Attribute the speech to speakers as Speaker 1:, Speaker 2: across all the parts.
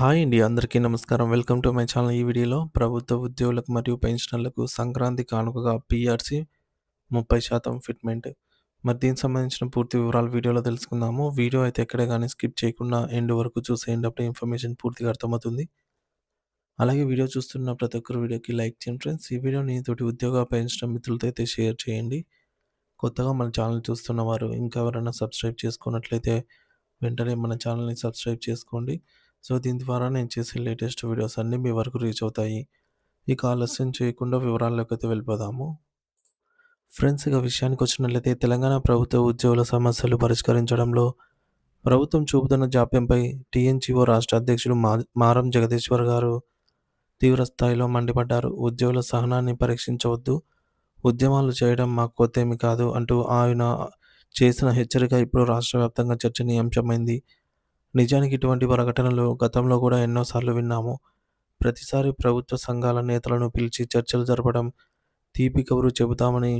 Speaker 1: Hi అండి. అందరికీ నమస్కారం. Welcome to my channel. ఈ వీడియోలో ప్రభుత్వ ఉద్యోగులకు మరియు పెన్షనర్లకు సంక్రాంతి కానుకగా పీఆర్‌సీ 30% ఫిట్‌మెంట్. మరి దీనికి సంబంధించిన పూర్తి వివరాలు వీడియోలో తెలుసుకుందాము. వీడియో అయితే ఎక్కడ గాని స్కిప్ చేయకుండా ఎండ్ వరకు చూసేయండి. అప్పుడే ఇన్ఫర్మేషన్ పూర్తిగా అర్థమవుతుంది. అలాగే వీడియో చూస్తున్న ప్రతి ఒక్కరు వీడియోకి లైక్ చేయండి ఫ్రెండ్స్. ఈ వీడియోని తోటి ఉద్యోగ పెన్షన్ మిత్రులతో అయితే షేర్ చేయండి. కొత్తగా మన ఛానల్ చూస్తున్న వారు ఇంకా ఎవరైనా సబ్స్క్రైబ్ చేసుకున్నట్లయితే వెంటనే మన ఛానల్‌ని సబ్స్క్రైబ్ చేసుకోండి. సో, దీని ద్వారా నేను చేసే లేటెస్ట్ వీడియోస్ అన్నీ మీ వరకు రీచ్ అవుతాయి. ఇక ఆలస్యం చేయకుండా వివరాల్లోకైతే వెళ్ళిపోదాము. ఫ్రెండ్స్, ఇక విషయానికొచ్చినట్లయితే తెలంగాణ ప్రభుత్వ ఉద్యోగుల సమస్యలు పరిష్కరించడంలో ప్రభుత్వం చూపుతున్న జాప్యంపై టీఎన్‌జీఓ రాష్ట్ర అధ్యక్షుడు మారం జగదీశ్వర్ గారు తీవ్ర స్థాయిలో మండిపడ్డారు. ఉద్యోగుల సహనాన్ని పరీక్షించవద్దు, ఉద్యమాలు చేయడం మాకు కొత్తేమీ కాదు అంటూ ఆయన చేసిన హెచ్చరిక ఇప్పుడు రాష్ట్ర వ్యాప్తంగా చర్చనీయాంశమైంది. నిజానికి ఇటువంటి ప్రకటనలు గతంలో కూడా ఎన్నోసార్లు విన్నాము. ప్రతిసారి ప్రభుత్వ సంఘాల నేతలను పిలిచి చర్చలు జరపడం, తీపి కబురు చెబుతామని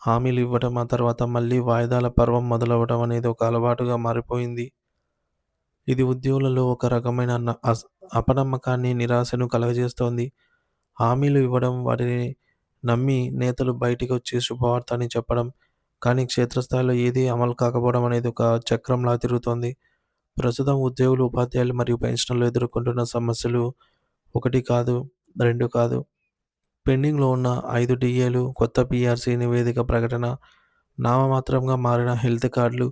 Speaker 1: హామీలు ఇవ్వడం, ఆ తర్వాత మళ్ళీ వాయిదాల పర్వం మొదలవ్వడం అనేది ఒక అలవాటుగా మారిపోయింది. ఇది ఉద్యోగులలో ఒక రకమైన అపనమ్మకాన్ని, నిరాశను కలుగజేస్తోంది. హామీలు ఇవ్వడం, వాటిని నమ్మి నేతలు బయటికొచ్చి శుభవార్త అని చెప్పడం, కానీ క్షేత్రస్థాయిలో ఏదీ అమలు కాకపోవడం అనేది ఒక చక్రంలా తిరుగుతోంది. ప్రస్తుతం ఉద్యోగులు, ఉపాధ్యాయులు మరియు పెన్షనర్లు ఎదుర్కొంటున్న సమస్యలు 1 కాదు, 2 కాదు. పెండింగ్‌లో ఉన్న 5 డీఏలు, కొత్త పీఆర్సీ నివేదిక ప్రకటన, నామమాత్రంగా మారిన హెల్త్ కార్డులు,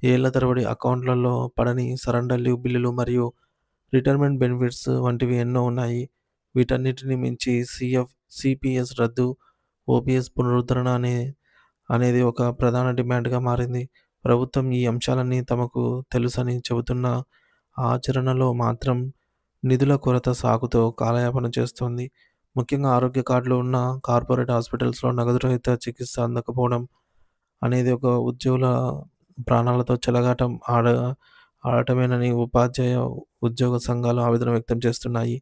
Speaker 1: ఏళ్ల తరబడి అకౌంట్లలో పడని సరెండర్ లీవ్ బిల్లులు మరియు రిటైర్మెంట్ బెనిఫిట్స్ వంటివి ఎన్నో ఉన్నాయి. వీటన్నిటిని మించి సీపీఎస్ రద్దు, ఓపీఎస్ పునరుద్ధరణ అనేది ఒక ప్రధాన డిమాండ్‌గా మారింది. ప్రభుత్వం ఈ అంశాలన్నీ తమకు తెలుసని చెబుతున్నా ఆచరణలో మాత్రం నిధుల కొరత సాకుతో కాలయాపన చేస్తోంది. ముఖ్యంగా ఆరోగ్య కార్డులు ఉన్న కార్పొరేట్ హాస్పిటల్స్‌లో నగదు రహిత చికిత్స అందకపోవడం అనేది ఒక ఉద్యోగుల ప్రాణాలతో చెలగాటం ఆడటమేనని ఉపాధ్యాయ, ఉద్యోగ సంఘాలు ఆవేదన వ్యక్తం చేస్తున్నాయి.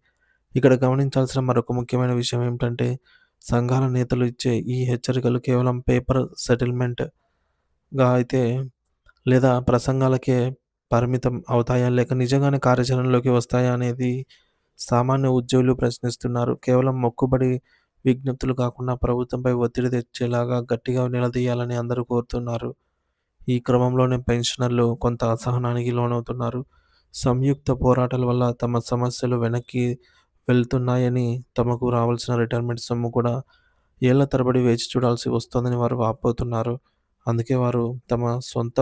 Speaker 1: ఇక్కడ గమనించాల్సిన మరొక ముఖ్యమైన విషయం ఏమిటంటే, సంఘాల నేతలు ఇచ్చే ఈ హెచ్చరికలు కేవలం పేపర్ సెటిల్‌మెంట్‌గా అయితే లేదా ప్రసంగాలకే పరిమితం అవుతాయా? లేక నిజంగానే కార్యాచరణలోకి వస్తాయా అనేది సామాన్య ఉద్యోగులు ప్రశ్నిస్తున్నారు. కేవలం మొక్కుబడి విజ్ఞప్తులు కాకుండా ప్రభుత్వంపై ఒత్తిడి తెచ్చేలాగా గట్టిగా నిలదీయాలని అందరూ కోరుతున్నారు. ఈ క్రమంలోనే పెన్షనర్లు కొంత అసహనానికి లోనవుతున్నారు. సంయుక్త పోరాటాల వల్ల తమ సమస్యలు వెనక్కి వెళ్తున్నాయని, తమకు రావాల్సిన రిటైర్మెంట్ సొమ్ము కూడా ఏళ్ల తరబడి వేచి చూడాల్సి వస్తోందని వారు వాపోతున్నారు. అందుకే వారు తమ సొంత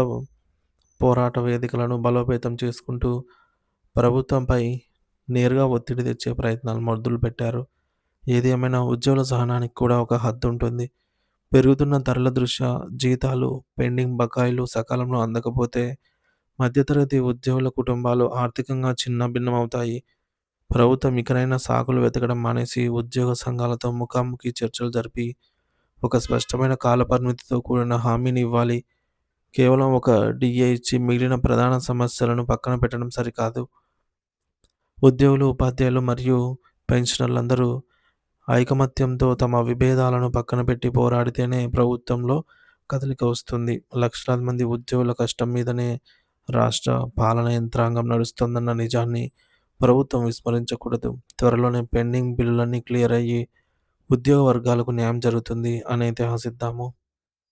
Speaker 1: పోరాట వేదికలను బలోపేతం చేసుకుంటూ ప్రభుత్వంపై నేరుగా ఒత్తిడి తెచ్చే ప్రయత్నాలు మొదలుపెట్టారు. ఏది ఏమైనా ఉద్యోగుల సహనానికి కూడా ఒక హద్దుంటుంది. పెరుగుతున్న ధరల దృష్ట్యా జీతాలు, పెండింగ్ బకాయిలు సకాలంలో అందకపోతే మధ్యతరగతి ఉద్యోగుల కుటుంబాలు ఆర్థికంగా చిన్నాభిన్నమవుతాయి. ప్రభుత్వం ఇకనైనా సాకులు వెతకడం మానేసి ఉద్యోగ సంఘాలతో ముఖాముఖి చర్చలు జరిపి ఒక స్పష్టమైన కాలపరిమితితో కూడిన హామీని ఇవ్వాలి. కేవలం ఒక డీఏ ఇచ్చి మిగిలిన ప్రధాన సమస్యలను పక్కన పెట్టడం సరికాదు. ఉద్యోగులు, ఉపాధ్యాయులు మరియు పెన్షనర్లందరూ ఐకమత్యంతో తమ విభేదాలను పక్కన పెట్టి పోరాడితేనే ప్రభుత్వంలో కదలిక వస్తుంది. లక్షలాది మంది ఉద్యోగుల కష్టం మీదనే రాష్ట్ర పాలన యంత్రాంగం నడుస్తోందన్న నిజాన్ని ప్రభుత్వం విస్మరించకూడదు. త్వరలోనే పెండింగ్ బిల్లులన్నీ క్లియర్ అయ్యి ఉద్యోగ వర్గాలకు న్యాయం జరుగుతుంది అని అయితే ఆశిద్దాము.